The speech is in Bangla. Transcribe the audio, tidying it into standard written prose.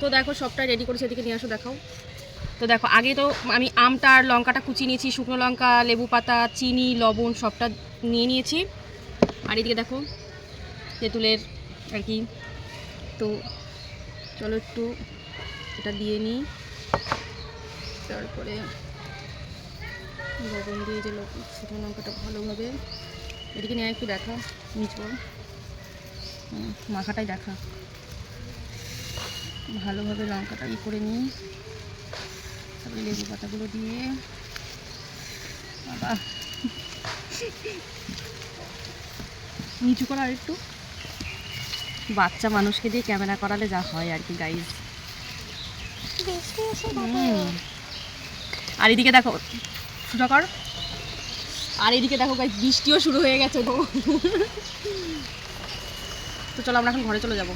তো দেখো সবটাই রেডি করেছি, এদিকে নিয়ে আসো দেখাও। তো দেখো আগে তো আমি আমটা আর লঙ্কাটা কুচিয়ে নিয়েছি, শুকনো লঙ্কা, লেবু পাতা, চিনি, লবণ সবটা নিয়ে নিয়েছি। আর এদিকে দেখো তেঁতুলের আর কি। তো চলো একটু এটা দিয়ে নিই, তারপরে লবণ দিয়ে যে শুকনো লঙ্কাটা ভালোভাবে এদিকে নিয়ে একটু দেখা মিচব, মাখাটাই দেখা ভালোভাবে লঙ্কাটা ই করে নিই, তারপরে লেবু পাতাগুলো দিয়ে বাবা নিচু করা আর একটু, বাচ্চা মানুষকে দিয়ে ক্যামেরা করালে যা হয় আর কি গাইজ। আর এদিকে দেখো সোজা কর, আর এদিকে দেখো গাইজ বৃষ্টিও শুরু হয়ে গেছে। তো চলো আমরা এখন ঘরে চলে যাবো।